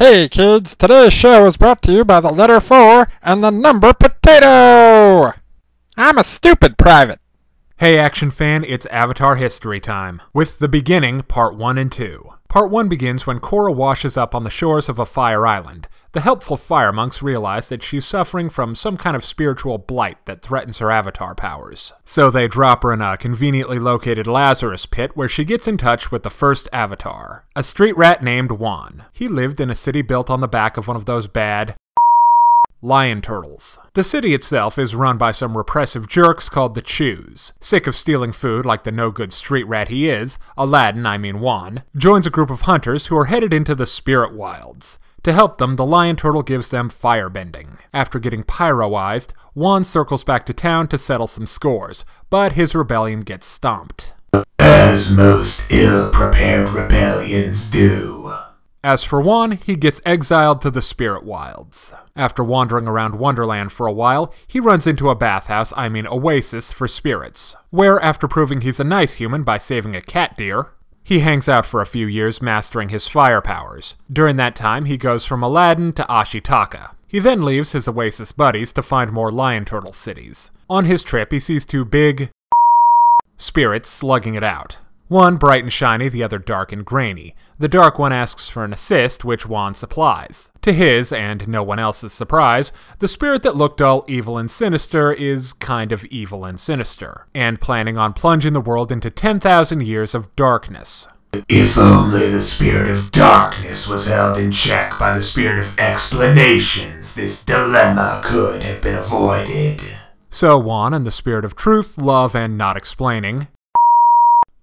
Hey kids, today's show is brought to you by the letter 4 and the number potato! I'm a stupid private. Hey action fan, it's Avatar History time, with The Beginning, Part 1 and 2. Part 1 begins when Korra washes up on the shores of a fire island. The helpful fire monks realize that she's suffering from some kind of spiritual blight that threatens her avatar powers. So they drop her in a conveniently located Lazarus pit where she gets in touch with the first avatar, a street rat named Juan. He lived in a city built on the back of one of those bad lion turtles. The city itself is run by some repressive jerks called the Chews. Sick of stealing food like the no-good street rat he is, Juan, joins a group of hunters who are headed into the spirit wilds. To help them, the lion turtle gives them firebending. After getting pyroized, Juan circles back to town to settle some scores, but his rebellion gets stomped. As most ill-prepared rebellions do. As for Juan, he gets exiled to the spirit wilds. After wandering around Wonderland for a while, he runs into a oasis for spirits, where after proving he's a nice human by saving a cat deer, he hangs out for a few years mastering his fire powers. During that time, he goes from Aladdin to Ashitaka. He then leaves his oasis buddies to find more lion turtle cities. On his trip, he sees two big spirits slugging it out. One bright and shiny, the other dark and grainy. The dark one asks for an assist, which Juan supplies. To his, and no one else's surprise, the spirit that looked all evil and sinister is kind of evil and sinister, and planning on plunging the world into 10,000 years of darkness. If only the spirit of darkness was held in check by the spirit of explanations, this dilemma could have been avoided. So Juan and the spirit of truth, love, and not explaining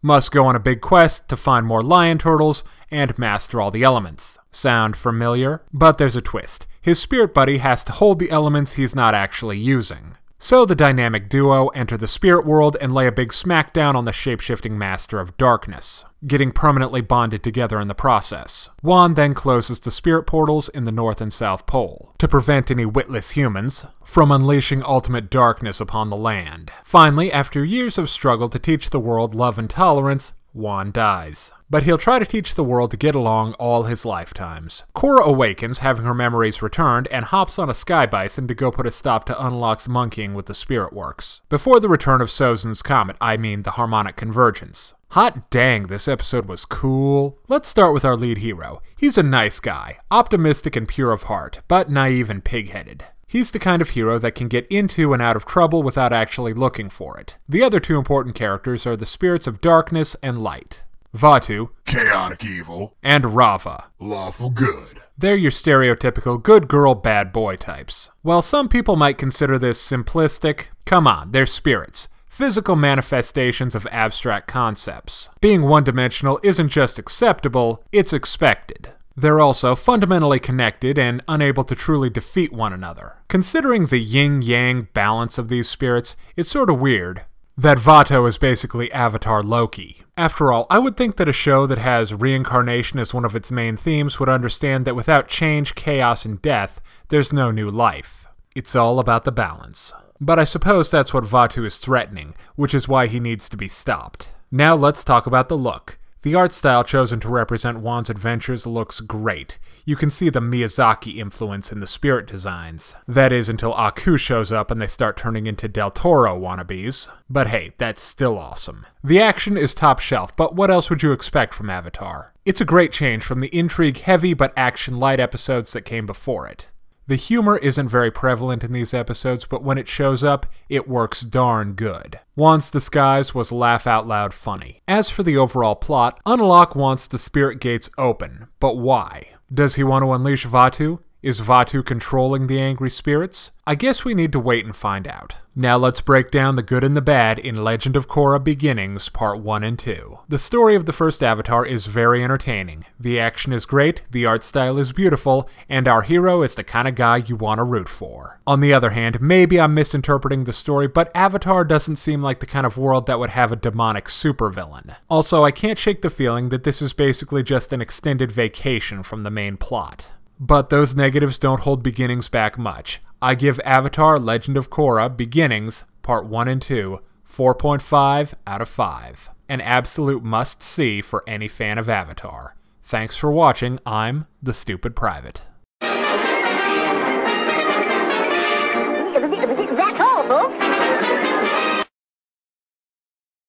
must go on a big quest to find more lion turtles and master all the elements. Sound familiar? But there's a twist. His spirit buddy has to hold the elements he's not actually using. So the dynamic duo enter the spirit world and lay a big smackdown on the shapeshifting master of darkness, getting permanently bonded together in the process. Juan then closes the spirit portals in the North and South Pole, to prevent any witless humans from unleashing ultimate darkness upon the land. Finally, after years of struggle to teach the world love and tolerance, Juan dies. But he'll try to teach the world to get along all his lifetimes. Korra awakens, having her memories returned, and hops on a sky bison to go put a stop to Unlock's monkeying with the spirit works. Before the return of Sozin's comet, the harmonic convergence. Hot dang, this episode was cool. Let's start with our lead hero. He's a nice guy, optimistic and pure of heart, but naive and pig-headed. He's the kind of hero that can get into and out of trouble without actually looking for it. The other two important characters are the spirits of darkness and light. Vaatu, chaotic evil, and Rava, lawful good. They're your stereotypical good girl, bad boy types. While some people might consider this simplistic, come on, they're spirits. Physical manifestations of abstract concepts. Being one-dimensional isn't just acceptable, it's expected. They're also fundamentally connected and unable to truly defeat one another. Considering the yin-yang balance of these spirits, it's sort of weird that Vaatu is basically Avatar Loki. After all, I would think that a show that has reincarnation as one of its main themes would understand that without change, chaos, and death, there's no new life. It's all about the balance. But I suppose that's what Vaatu is threatening, which is why he needs to be stopped. Now let's talk about the look. The art style chosen to represent Juan's adventures looks great. You can see the Miyazaki influence in the spirit designs. That is until Aku shows up and they start turning into Del Toro wannabes. But hey, that's still awesome. The action is top shelf, but what else would you expect from Avatar? It's a great change from the intrigue-heavy but action-light episodes that came before it. The humor isn't very prevalent in these episodes, but when it shows up, it works darn good. Juan's disguise was laugh-out-loud funny. As for the overall plot, Unlock wants the spirit gates open, but why? Does he want to unleash Vaatu? Is Vaatu controlling the angry spirits? I guess we need to wait and find out. Now let's break down the good and the bad in Legend of Korra Beginnings Part 1 and 2. The story of the first Avatar is very entertaining. The action is great, the art style is beautiful, and our hero is the kind of guy you want to root for. On the other hand, maybe I'm misinterpreting the story, but Avatar doesn't seem like the kind of world that would have a demonic supervillain. Also, I can't shake the feeling that this is basically just an extended vacation from the main plot. But those negatives don't hold Beginnings back much. I give Avatar Legend of Korra Beginnings Part 1 and 2 4.5 out of 5. An absolute must-see for any fan of Avatar. Thanks for watching. I'm the Stupid Private. That's all, folks.